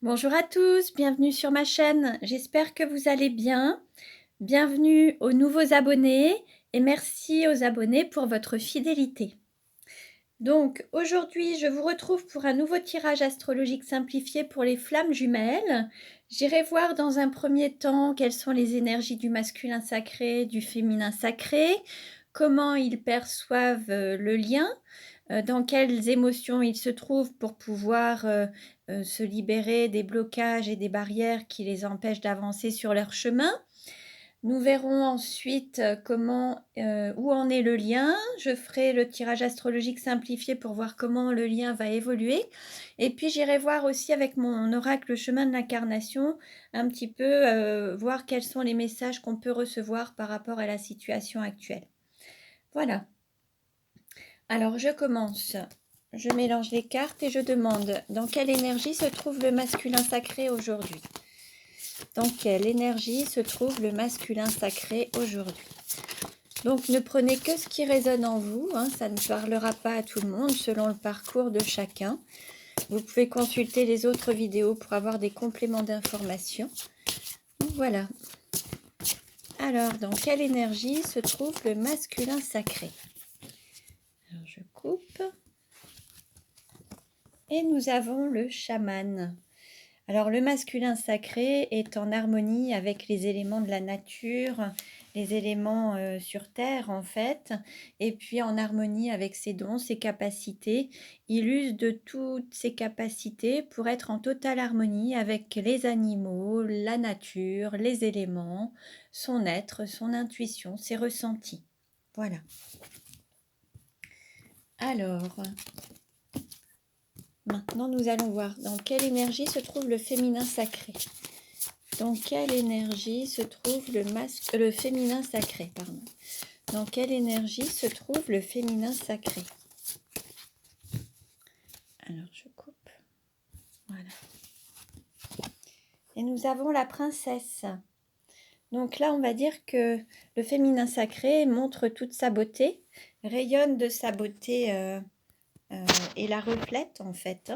Bonjour à tous, bienvenue sur ma chaîne. J'espère que vous allez bien. Bienvenue aux nouveaux abonnés et merci aux abonnés pour votre fidélité. Donc aujourd'hui, je vous retrouve pour un nouveau tirage astrologique simplifié pour les flammes jumelles. J'irai voir dans un premier temps quelles sont les énergies du masculin sacré, du féminin sacré, comment ils perçoivent le lien, dans quelles émotions ils se trouvent pour pouvoir se libérer des blocages et des barrières qui les empêchent d'avancer sur leur chemin. Nous verrons ensuite où en est le lien. Je ferai le tirage astrologique simplifié pour voir comment le lien va évoluer. Et puis j'irai voir aussi avec mon oracle chemin de l'incarnation, un petit peu voir quels sont les messages qu'on peut recevoir par rapport à la situation actuelle. Voilà. Alors je commence. Je mélange les cartes et je demande dans quelle énergie se trouve le masculin sacré aujourd'hui. Dans quelle énergie se trouve le masculin sacré aujourd'hui? Donc ne prenez que ce qui résonne en vous, ça ne parlera pas à tout le monde selon le parcours de chacun. Vous pouvez consulter les autres vidéos pour avoir des compléments d'information. Voilà. Alors, dans quelle énergie se trouve le masculin sacré? Alors, je coupe. Et nous avons le chaman. Alors le masculin sacré est en harmonie avec les éléments de la nature, les éléments sur terre en fait, et puis en harmonie avec ses dons, ses capacités. Il use de toutes ses capacités pour être en totale harmonie avec les animaux, la nature, les éléments, son être, son intuition, ses ressentis. Voilà. Alors, maintenant nous allons voir dans quelle énergie se trouve le féminin sacré. Dans quelle énergie se trouve le féminin sacré, pardon. Dans quelle énergie se trouve le féminin sacré? Alors, je coupe. Voilà. Et nous avons la princesse. Donc là, on va dire que le féminin sacré montre toute sa beauté, rayonne de sa beauté et la reflète, en fait.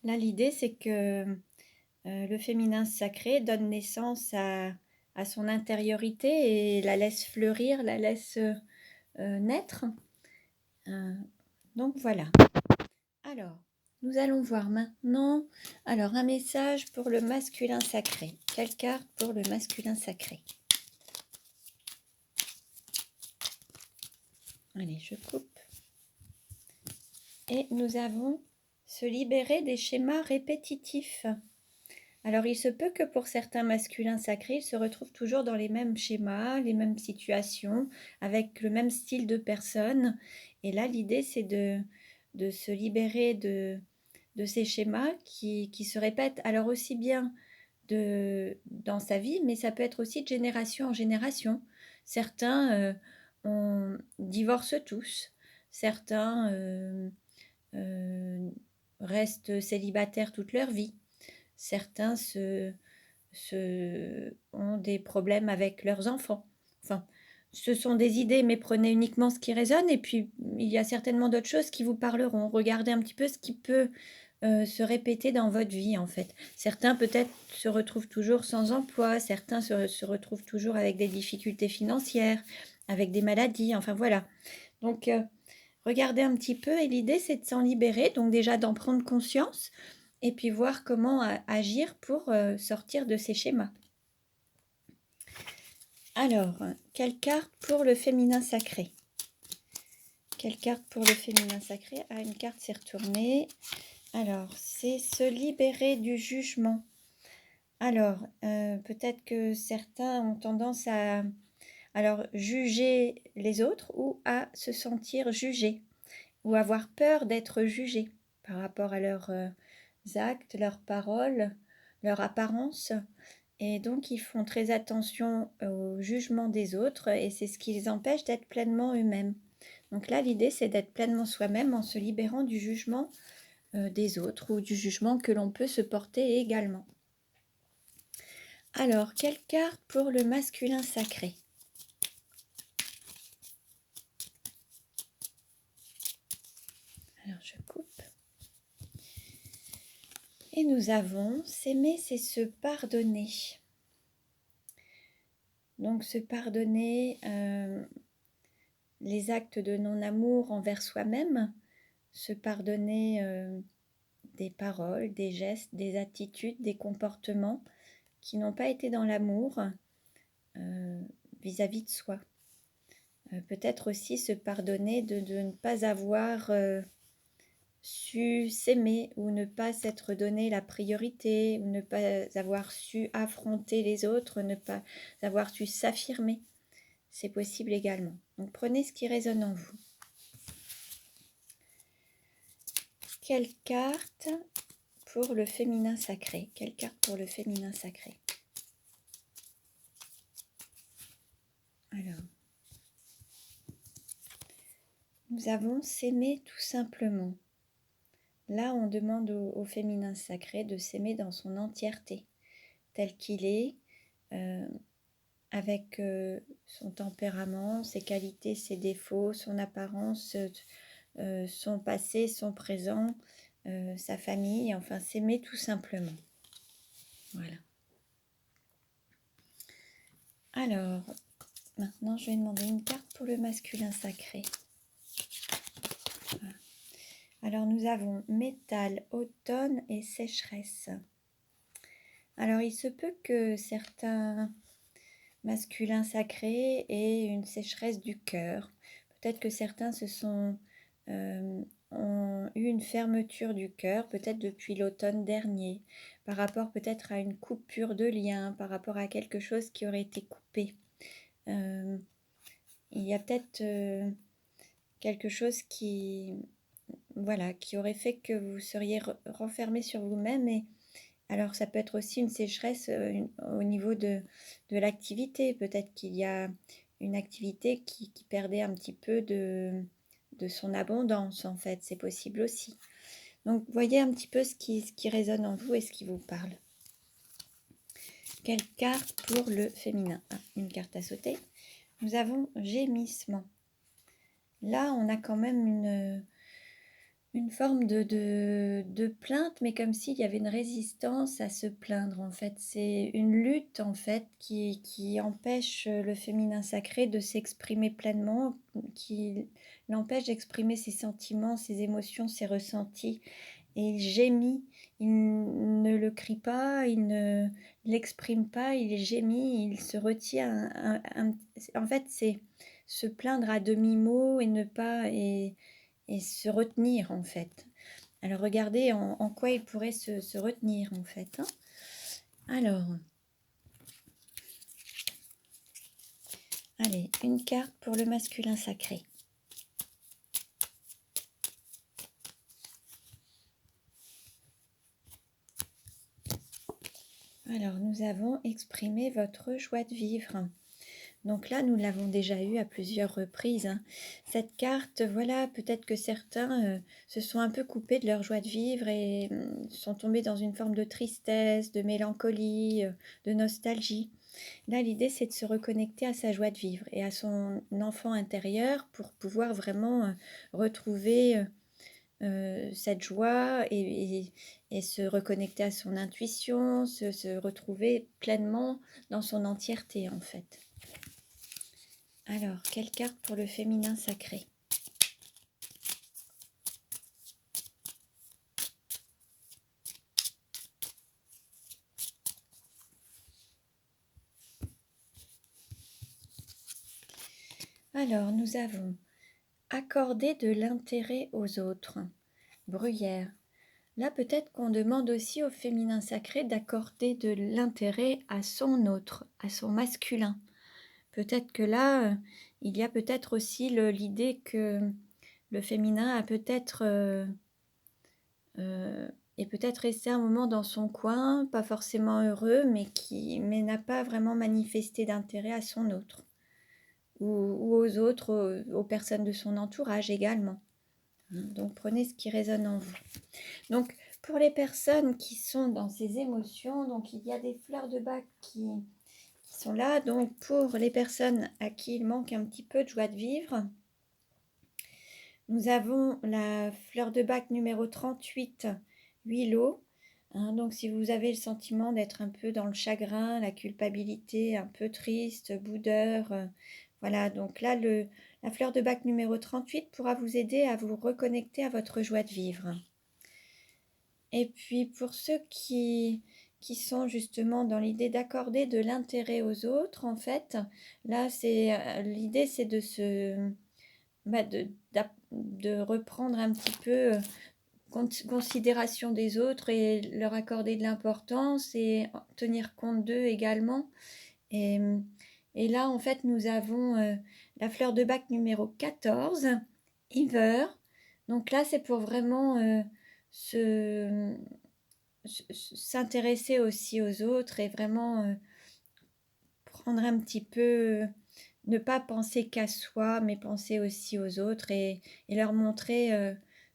Là, l'idée, c'est que le féminin sacré donne naissance à son intériorité et la laisse fleurir, la laisse naître. Donc voilà. Alors, nous allons voir maintenant un message pour le masculin sacré. Quelle carte pour le masculin sacré? Allez, je coupe. Et nous avons se libérer des schémas répétitifs. Alors, il se peut que pour certains masculins sacrés, ils se retrouvent toujours dans les mêmes schémas, les mêmes situations, avec le même style de personne. Et là, l'idée, c'est de se libérer de ces schémas qui se répètent, alors aussi bien dans sa vie, mais ça peut être aussi de génération en génération. Certains divorcent tous, certains restent célibataires toute leur vie. Certains ont des problèmes avec leurs enfants. Enfin, ce sont des idées, mais prenez uniquement ce qui résonne. Et puis, il y a certainement d'autres choses qui vous parleront. Regardez un petit peu ce qui peut se répéter dans votre vie, en fait. Certains, peut-être, se retrouvent toujours sans emploi. Certains se retrouvent toujours avec des difficultés financières, avec des maladies. Enfin, voilà. Donc, regardez un petit peu. Et l'idée, c'est de s'en libérer. Donc, déjà, d'en prendre conscience et puis voir comment agir pour sortir de ces schémas. Alors, quelle carte pour le féminin sacré? Quelle carte pour le féminin sacré? Ah, une carte s'est retournée. Alors, c'est se libérer du jugement. Alors, peut-être que certains ont tendance à juger les autres ou à se sentir jugés ou avoir peur d'être jugés par rapport à leurs actes, leurs paroles, leur apparence. Et donc, ils font très attention au jugement des autres et c'est ce qui les empêche d'être pleinement eux-mêmes. Donc là, l'idée, c'est d'être pleinement soi-même en se libérant du jugement des autres ou du jugement que l'on peut se porter également. Alors, quelle carte pour le masculin sacré? Alors, je coupe. Et nous avons s'aimer, c'est se pardonner. Donc se pardonner les actes de non-amour envers soi-même, se pardonner des paroles, des gestes, des attitudes, des comportements qui n'ont pas été dans l'amour vis-à-vis de soi. Peut-être aussi se pardonner de ne pas avoir su s'aimer ou ne pas s'être donné la priorité ou ne pas avoir su affronter les autres, ne pas avoir su s'affirmer. C'est possible également. Donc prenez ce qui résonne en vous. Quelle carte pour le féminin sacré? Quelle carte pour le féminin sacré? Alors, nous avons s'aimer tout simplement. Là, on demande au féminin sacré de s'aimer dans son entièreté, tel qu'il est, avec son tempérament, ses qualités, ses défauts, son apparence, son passé, son présent, sa famille, enfin s'aimer tout simplement. Voilà. Alors, maintenant je vais demander une carte pour le masculin sacré. Voilà. Alors nous avons métal, automne et sécheresse. Alors il se peut que certains masculins sacrés aient une sécheresse du cœur. Peut-être que certains ont eu une fermeture du cœur, peut-être depuis l'automne dernier, par rapport peut-être à une coupure de lien, par rapport à quelque chose qui aurait été coupé. Il y a peut-être quelque chose qui aurait fait que vous seriez renfermé sur vous-même. Et alors ça peut être aussi une sécheresse au niveau de l'activité. Peut-être qu'il y a une activité qui perdait un petit peu de son abondance, en fait. C'est possible aussi. Donc voyez un petit peu ce qui résonne en vous et ce qui vous parle. Quelle carte pour le féminin? Une carte à sauter. Nous avons gémissement. Là, on a quand même une forme de plainte, mais comme s'il y avait une résistance à se plaindre, en fait. C'est une lutte, en fait, qui empêche le féminin sacré de s'exprimer pleinement, qui l'empêche d'exprimer ses sentiments, ses émotions, ses ressentis. Et il gémit, il ne le crie pas, il ne l'exprime pas, il gémit, il se retient. En fait, c'est se plaindre à demi-mot et ne pas... et se retenir, en fait. Alors, regardez en quoi il pourrait se retenir, en fait. Hein. Alors, allez, une carte pour le masculin sacré. Alors, nous avons exprimé votre joie de vivre. Donc là, nous l'avons déjà eu à plusieurs reprises. Hein. Cette carte, voilà, peut-être que certains se sont un peu coupés de leur joie de vivre et sont tombés dans une forme de tristesse, de mélancolie, de nostalgie. Là, l'idée, c'est de se reconnecter à sa joie de vivre et à son enfant intérieur pour pouvoir vraiment retrouver cette joie et se reconnecter à son intuition, se retrouver pleinement dans son entièreté, en fait. Alors, quelle carte pour le féminin sacré? Alors, nous avons accorder de l'intérêt aux autres. Bruyère. Là, peut-être qu'on demande aussi au féminin sacré d'accorder de l'intérêt à son autre, à son masculin. Peut-être que là, il y a peut-être aussi l'idée que le féminin a peut-être est peut-être resté un moment dans son coin, pas forcément heureux, mais n'a pas vraiment manifesté d'intérêt à son autre ou aux autres, aux personnes de son entourage également. Donc prenez ce qui résonne en vous. Donc pour les personnes qui sont dans ces émotions, donc il y a des fleurs de bac qui sont là. Donc pour les personnes à qui il manque un petit peu de joie de vivre, nous avons la fleur de bac numéro 38, Huileau. hein. Donc si vous avez le sentiment d'être un peu dans le chagrin, la culpabilité, un peu triste, boudeur, voilà, donc là, la fleur de bac numéro 38 pourra vous aider à vous reconnecter à votre joie de vivre. Et puis pour ceux qui sont justement dans l'idée d'accorder de l'intérêt aux autres, en fait, là, l'idée, c'est de reprendre un petit peu considération des autres et leur accorder de l'importance et tenir compte d'eux également. Et, et là, en fait, nous avons la fleur de bac numéro 14, Hiver. Donc là, c'est pour vraiment s'intéresser aussi aux autres et vraiment prendre un petit peu, ne pas penser qu'à soi, mais penser aussi aux autres et leur montrer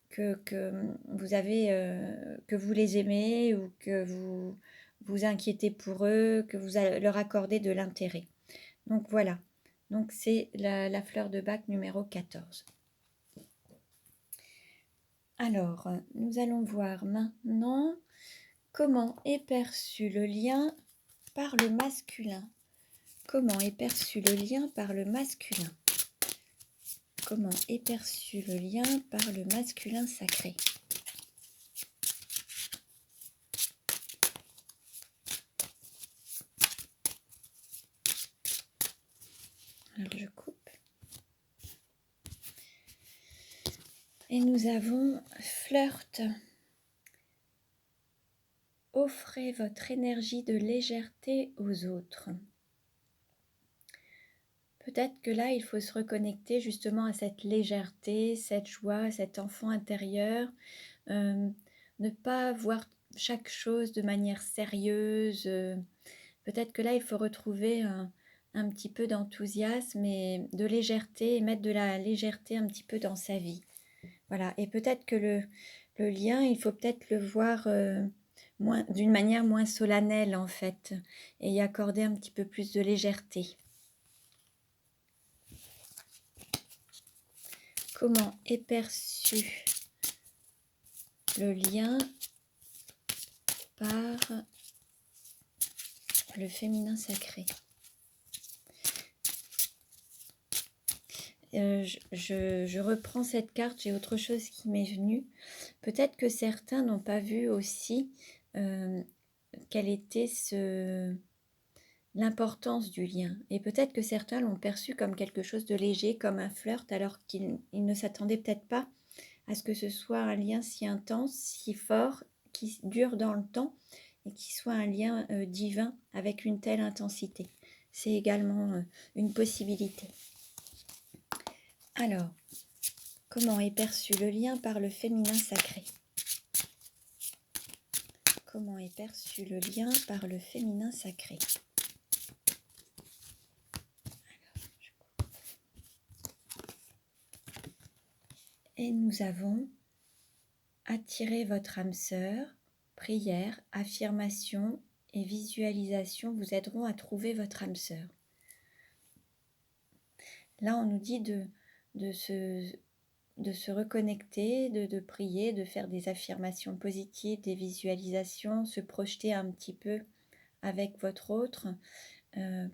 que que vous les aimez ou que vous vous inquiétez pour eux, que vous leur accordez de l'intérêt. Donc voilà, donc c'est la fleur de bac numéro 14. Alors, nous allons voir maintenant comment est perçu le lien par le masculin. Comment est perçu le lien par le masculin? Comment est perçu le lien par le masculin sacré? Alors je coupe. Et nous avons flirt. Offrez votre énergie de légèreté aux autres. Peut-être que là, il faut se reconnecter justement à cette légèreté, cette joie, cet enfant intérieur. Ne pas voir chaque chose de manière sérieuse. Peut-être que là, il faut retrouver un petit peu d'enthousiasme et de légèreté et mettre de la légèreté un petit peu dans sa vie. Voilà. Et peut-être que le lien, il faut peut-être le voir d'une manière moins solennelle en fait et y accorder un petit peu plus de légèreté. Comment est perçu le lien par le féminin sacré? Je reprends cette carte, j'ai autre chose qui m'est venue. Peut-être que certains n'ont pas vu aussi quelle était l'importance du lien. Et peut-être que certains l'ont perçu comme quelque chose de léger, comme un flirt, alors qu'ils ne s'attendaient peut-être pas à ce que ce soit un lien si intense, si fort, qui dure dans le temps et qui soit un lien divin avec une telle intensité. C'est également une possibilité. Alors, comment est perçu le lien par le féminin sacré? Comment est perçu le lien par le féminin sacré? Et nous avons attiré votre âme sœur, prière, affirmation et visualisation vous aideront à trouver votre âme sœur. Là, on nous dit de se reconnecter, de prier, de faire des affirmations positives, des visualisations, se projeter un petit peu avec votre autre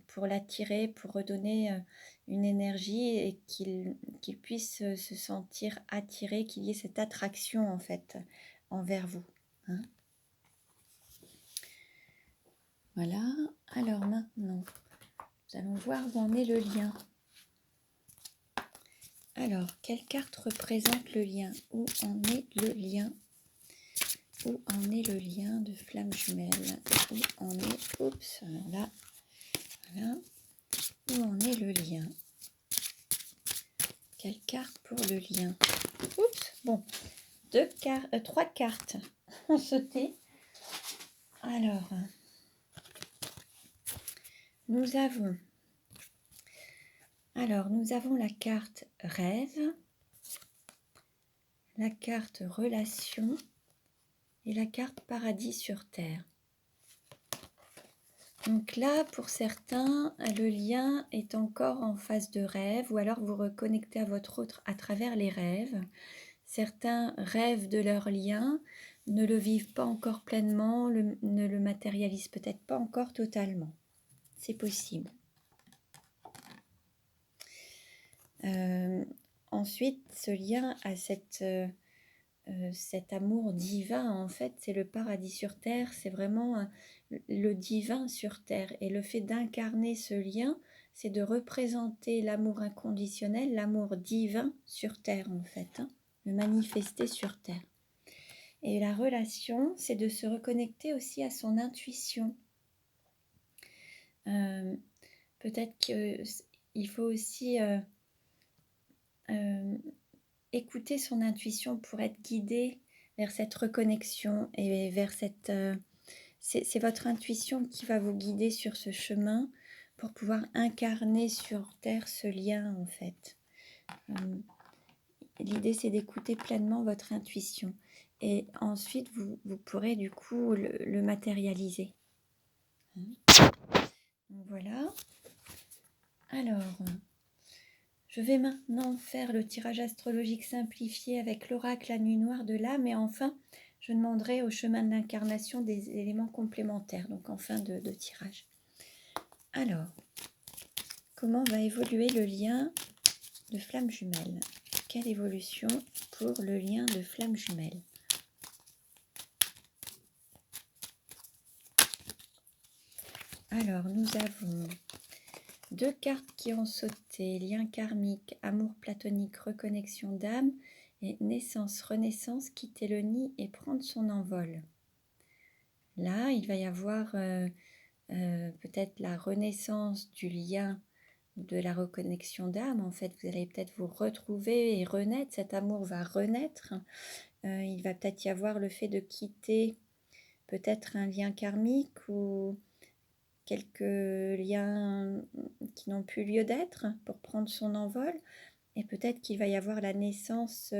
pour l'attirer, pour redonner une énergie et qu'il puisse se sentir attiré, qu'il y ait cette attraction en fait envers vous. Hein. Voilà, alors maintenant, nous allons voir où en est le lien. Alors, quelle carte représente le lien? Où en est le lien? Où en est le lien de flamme jumelle? Où en est... Oups, alors là, voilà. Où en est le lien? Quelle carte pour le lien? Oups, bon, 3 cartes ont sauté. Alors, nous avons la carte rêve, la carte relation et la carte paradis sur terre. Donc là, pour certains, le lien est encore en phase de rêve ou alors vous reconnectez à votre autre à travers les rêves. Certains rêvent de leur lien, ne le vivent pas encore pleinement, ne le matérialisent peut-être pas encore totalement. C'est possible. Ensuite, ce lien à cet amour divin, en fait, c'est le paradis sur terre, c'est vraiment le divin sur terre. Et le fait d'incarner ce lien, c'est de représenter l'amour inconditionnel, l'amour divin sur terre, en fait, hein, le manifester sur terre. Et la relation, c'est de se reconnecter aussi à son intuition. Peut-être qu'il faut aussi écouter son intuition pour être guidé vers cette reconnexion et vers cette... c'est votre intuition qui va vous guider sur ce chemin pour pouvoir incarner sur Terre ce lien, en fait. L'idée, c'est d'écouter pleinement votre intuition. Et ensuite, vous pourrez du coup le matérialiser. Donc, voilà. Alors, je vais maintenant faire le tirage astrologique simplifié avec l'oracle La Nuit Noire de l'âme. Et enfin, je demanderai au chemin de l'incarnation des éléments complémentaires, donc en fin de tirage. Alors, comment va évoluer le lien de flamme jumelle? Quelle évolution pour le lien de flamme jumelle? Alors, nous avons 2 cartes qui ont sauté, lien karmique, amour platonique, reconnexion d'âme, et naissance, renaissance, quitter le nid et prendre son envol. Là, il va y avoir peut-être la renaissance du lien de la reconnexion d'âme. En fait, vous allez peut-être vous retrouver et renaître, cet amour va renaître. Il va peut-être y avoir le fait de quitter peut-être un lien karmique ou quelques liens qui n'ont plus lieu d'être pour prendre son envol. Et peut-être qu'il va y avoir la naissance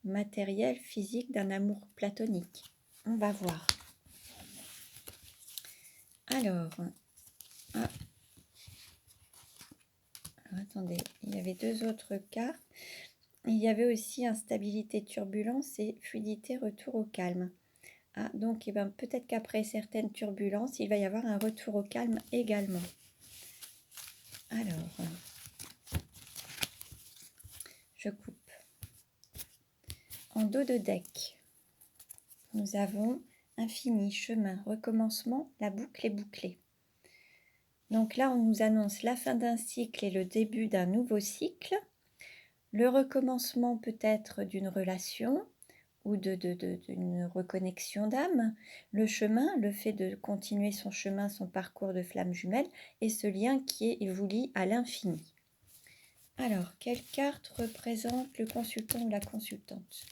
matérielle, physique d'un amour platonique. On va voir. Alors, attendez, il y avait 2 autres cartes. Il y avait aussi instabilité, turbulence et fluidité, retour au calme. Ah, donc peut-être qu'après certaines turbulences, il va y avoir un retour au calme également. Alors, je coupe. En dos de deck, nous avons infini, chemin, recommencement, la boucle est bouclée. Donc là, on nous annonce la fin d'un cycle et le début d'un nouveau cycle, le recommencement peut-être d'une relation ou d'une reconnexion d'âme, le chemin, le fait de continuer son chemin, son parcours de flamme jumelle, et ce lien qui vous lie à l'infini. Alors, quelle carte représente le consultant ou la consultante?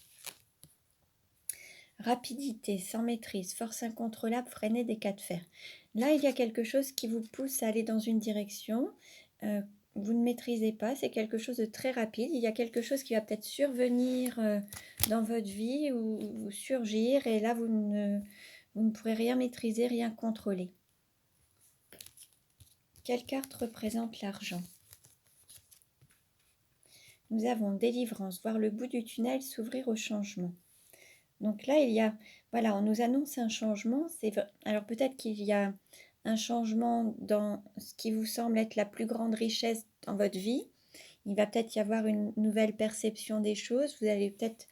Rapidité, sans maîtrise, force incontrôlable, freiner des cas de fer. Là, il y a quelque chose qui vous pousse à aller dans une direction. Vous ne maîtrisez pas, c'est quelque chose de très rapide. Il y a quelque chose qui va peut-être survenir dans votre vie ou surgir. Et là, vous ne pourrez rien maîtriser, rien contrôler. Quelle carte représente l'argent? Nous avons délivrance, voir le bout du tunnel, s'ouvrir au changement. Donc là, il y a, voilà, on nous annonce un changement. Alors peut-être qu'il y a un changement dans ce qui vous semble être la plus grande richesse dans votre vie. Il va peut-être y avoir une nouvelle perception des choses. Vous allez peut-être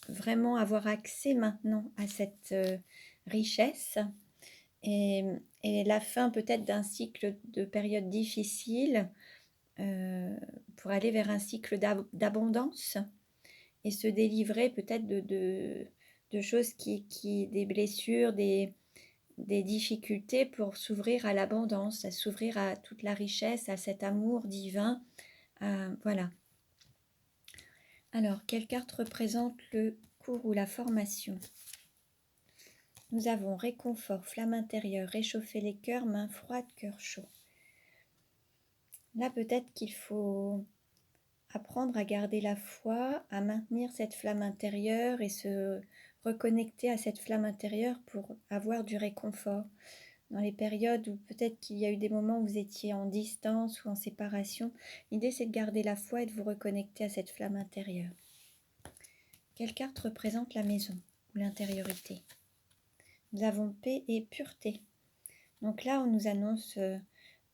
vraiment avoir accès maintenant à cette richesse. Et la fin peut-être d'un cycle de périodes difficiles pour aller vers un cycle d'abondance et se délivrer peut-être de choses des blessures, des difficultés pour s'ouvrir à l'abondance, à s'ouvrir à toute la richesse, à cet amour divin. Voilà. Alors, quelle carte représente le cours ou la formation? Nous avons réconfort, flamme intérieure, réchauffer les cœurs, mains froides, cœur chaud. Là, peut-être qu'il faut apprendre à garder la foi, à maintenir cette flamme intérieure et se reconnecter à cette flamme intérieure pour avoir du réconfort. Dans les périodes où peut-être qu'il y a eu des moments où vous étiez en distance ou en séparation, l'idée c'est de garder la foi et de vous reconnecter à cette flamme intérieure. Quelle carte représente la maison ou l'intériorité. Nous avons paix et pureté. Donc là, on nous annonce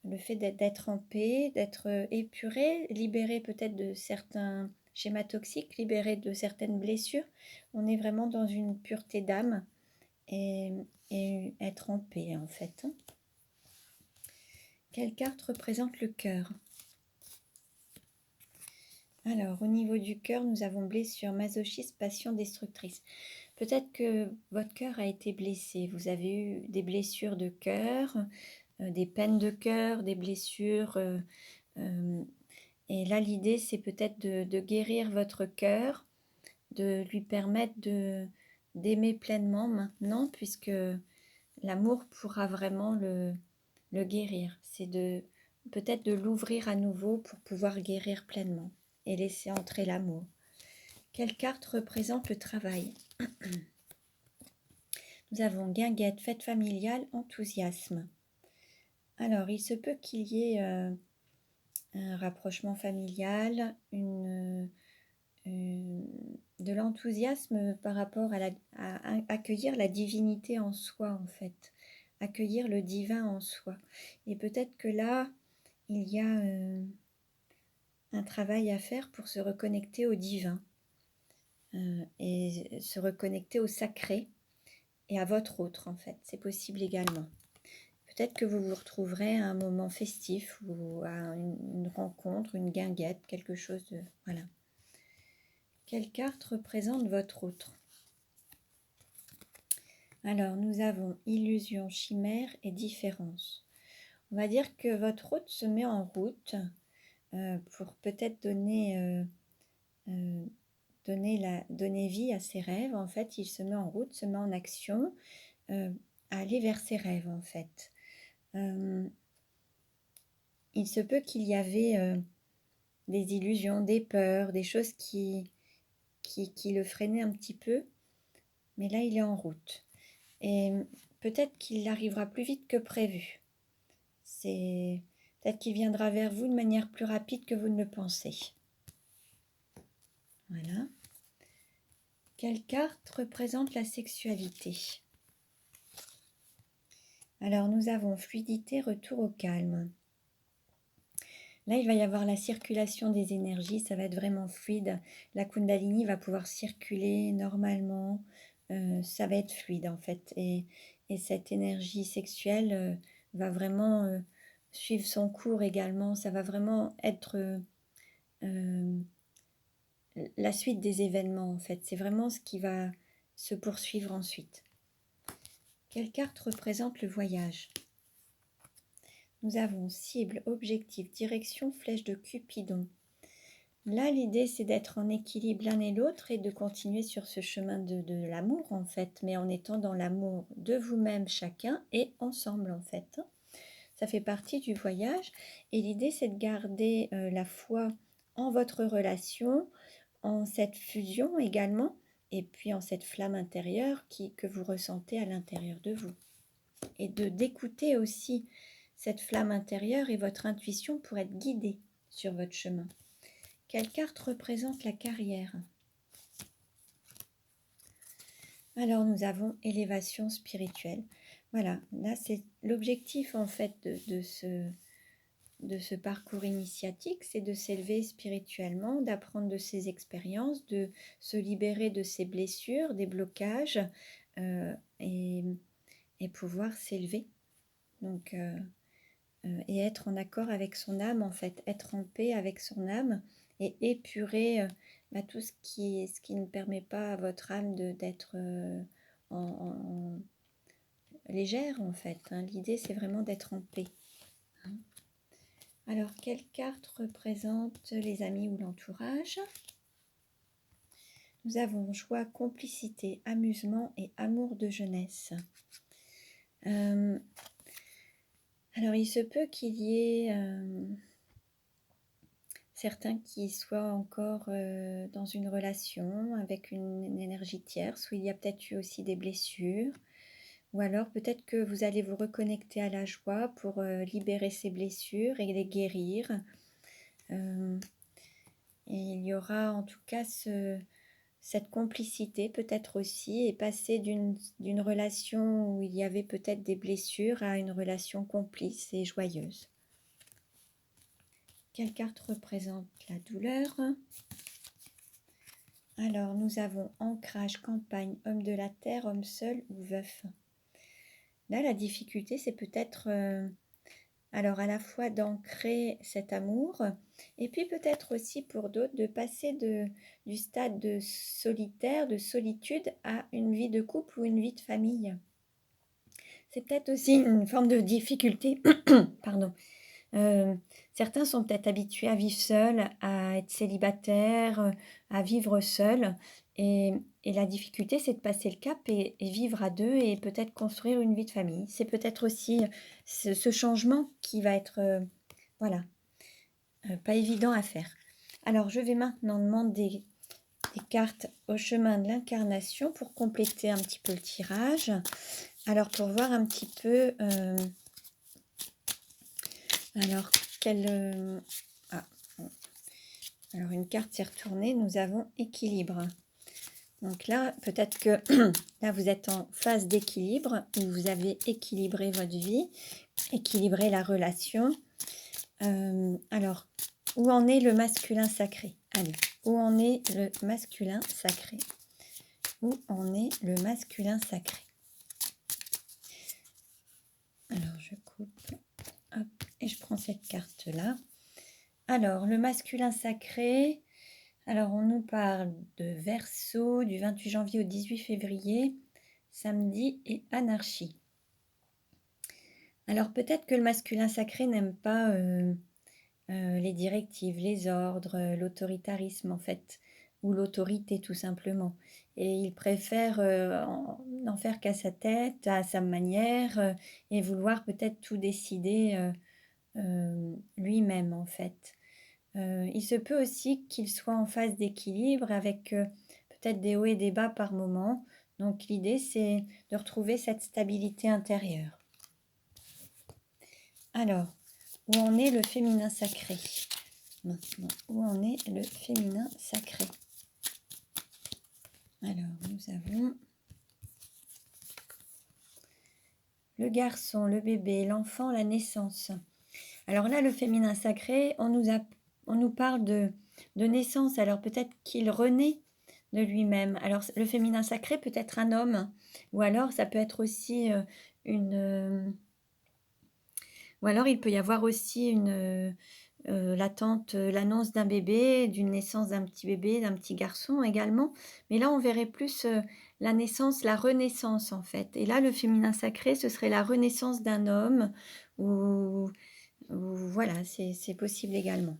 le fait d'être en paix, d'être épuré, libéré peut-être de certains schémas toxiques, libéré de certaines blessures. On est vraiment dans une pureté d'âme et être en paix en fait. Quelle carte représente le cœur? Alors, au niveau du cœur, nous avons blessure, masochisme, passion destructrice. Peut-être que votre cœur a été blessé. Vous avez eu des blessures de cœur, des peines de cœur, des blessures. Et là, l'idée, c'est peut-être de guérir votre cœur, de lui permettre d'aimer pleinement maintenant, puisque l'amour pourra vraiment le guérir. C'est peut-être de l'ouvrir à nouveau pour pouvoir guérir pleinement et laisser entrer l'amour. Quelle carte représente le travail? Nous avons guinguette, fête familiale, enthousiasme. Alors, il se peut qu'il y ait un rapprochement familial, de l'enthousiasme par rapport à accueillir la divinité en soi, en fait. Accueillir le divin en soi. Et peut-être que là, il y a un travail à faire pour se reconnecter au divin et se reconnecter au sacré et à votre autre, en fait. C'est possible également. Peut-être que vous vous retrouverez à un moment festif ou à une rencontre, une guinguette, quelque chose de... Voilà. Quelle carte représente votre autre? Alors, nous avons illusion, chimère et différence. On va dire que votre hôte se met en route pour peut-être donner vie à ses rêves. En fait, il se met en route, se met en action, à aller vers ses rêves, en fait. Il se peut qu'il y avait des illusions, des peurs, des choses qui le freinaient un petit peu, mais là, il est en route. Et peut-être qu'il arrivera plus vite que prévu. Peut-être qu'il viendra vers vous de manière plus rapide que vous ne le pensez. Voilà. Quelle carte représente la sexualité? Alors, nous avons fluidité, retour au calme. Là, il va y avoir la circulation des énergies, ça va être vraiment fluide. La Kundalini va pouvoir circuler normalement, ça va être fluide en fait. Et cette énergie sexuelle va vraiment suivre son cours également. Ça va vraiment être la suite des événements en fait. C'est vraiment ce qui va se poursuivre ensuite. Quelle carte représente le voyage? Nous avons cible, objectif, direction, flèche de Cupidon. Là, l'idée, c'est d'être en équilibre l'un et l'autre et de continuer sur ce chemin de l'amour, en fait, mais en étant dans l'amour de vous-même chacun et ensemble, en fait. Ça fait partie du voyage et l'idée, c'est de garder la foi en votre relation, en cette fusion également, et puis en cette flamme intérieure que vous ressentez à l'intérieur de vous. Et d'écouter aussi cette flamme intérieure et votre intuition pour être guidé sur votre chemin. Quelle carte représente la carrière? Alors, nous avons élévation spirituelle. Voilà, là, c'est l'objectif en fait de ce parcours initiatique, c'est de s'élever spirituellement, d'apprendre de ses expériences, de se libérer de ses blessures, des blocages et pouvoir s'élever. Donc, et être en accord avec son âme, en fait, être en paix avec son âme et épurer tout ce qui ne permet pas à votre âme d'être légère, en fait. Hein. L'idée, c'est vraiment d'être en paix. Hein. Alors, quelle carte représente les amis ou l'entourage? Nous avons joie, complicité, amusement et amour de jeunesse. Alors, il se peut qu'il y ait certains qui soient encore dans une relation avec une énergie tierce, où il y a peut-être eu aussi des blessures, ou alors peut-être que vous allez vous reconnecter à la joie pour libérer ces blessures et les guérir. Et il y aura en tout cas cette complicité peut-être aussi et passer d'une relation où il y avait peut-être des blessures à une relation complice et joyeuse. Quelle carte représente la douleur? Alors, nous avons ancrage, campagne, homme de la terre, homme seul ou veuf. Là, la difficulté, c'est peut-être alors à la fois d'ancrer cet amour et puis peut-être aussi pour d'autres de passer du stade de solitaire, de solitude à une vie de couple ou une vie de famille. C'est peut-être aussi une forme de difficulté. Pardon. Certains sont peut-être habitués à vivre seuls, à être célibataires, à vivre seuls. Et la difficulté, c'est de passer le cap et vivre à deux et peut-être construire une vie de famille. C'est peut-être aussi ce changement qui va être, voilà, pas évident à faire. Alors, je vais maintenant demander des cartes au chemin de l'incarnation pour compléter un petit peu le tirage. Alors, pour voir un petit peu... alors, alors, une carte s'est retournée, nous avons équilibre. Donc là, peut-être que là, vous êtes en phase d'équilibre, où vous avez équilibré votre vie, équilibré la relation. Alors, où en est le masculin sacré? Allez, où en est le masculin sacré? Où en est le masculin sacré? Alors, je coupe, hop, et je prends cette carte-là. Alors, le masculin sacré, alors on nous parle de Verseau du 28 janvier au 18 février, samedi et anarchie. Alors peut-être que le masculin sacré n'aime pas les directives, les ordres, l'autoritarisme en fait, ou l'autorité tout simplement. Et il préfère n'en faire qu'à sa tête, à sa manière, et vouloir peut-être tout décider lui-même en fait. Il se peut aussi qu'il soit en phase d'équilibre avec peut-être des hauts et des bas par moment. Donc l'idée, c'est de retrouver cette stabilité intérieure. Alors, où en est le féminin sacré? Maintenant, où en est le féminin sacré? Alors, nous avons le garçon, le bébé, l'enfant, la naissance. Alors là, le féminin sacré, on nous parle de naissance. Alors peut-être qu'il renaît de lui-même. Alors le féminin sacré peut être un homme, ou alors ça peut être aussi ou alors il peut y avoir aussi l'annonce d'un bébé, d'une naissance d'un petit bébé, d'un petit garçon également. Mais là, on verrait plus la naissance, la renaissance en fait. Et là, le féminin sacré, ce serait la renaissance d'un homme ou voilà, c'est possible également.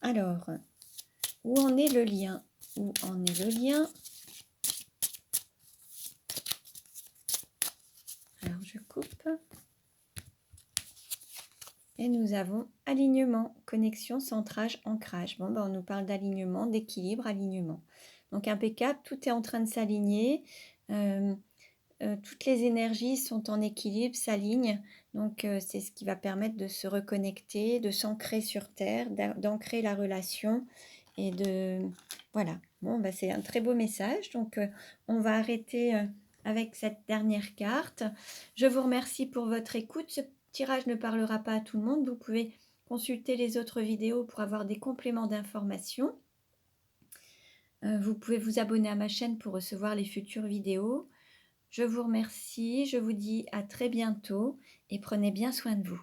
Alors, où en est le lien? Où en est le lien? Alors, je coupe. Et nous avons alignement, connexion, centrage, ancrage. Bon, ben, on nous parle d'alignement, d'équilibre, alignement. Donc, impeccable, tout est en train de s'aligner. Toutes les énergies sont en équilibre, s'alignent. Donc, c'est ce qui va permettre de se reconnecter, de s'ancrer sur Terre, d'ancrer la relation et de... Voilà. Bon, bah, c'est un très beau message. Donc, on va arrêter avec cette dernière carte. Je vous remercie pour votre écoute. Ce tirage ne parlera pas à tout le monde. Vous pouvez consulter les autres vidéos pour avoir des compléments d'informations. Vous pouvez vous abonner à ma chaîne pour recevoir les futures vidéos. Je vous remercie, je vous dis à très bientôt et prenez bien soin de vous.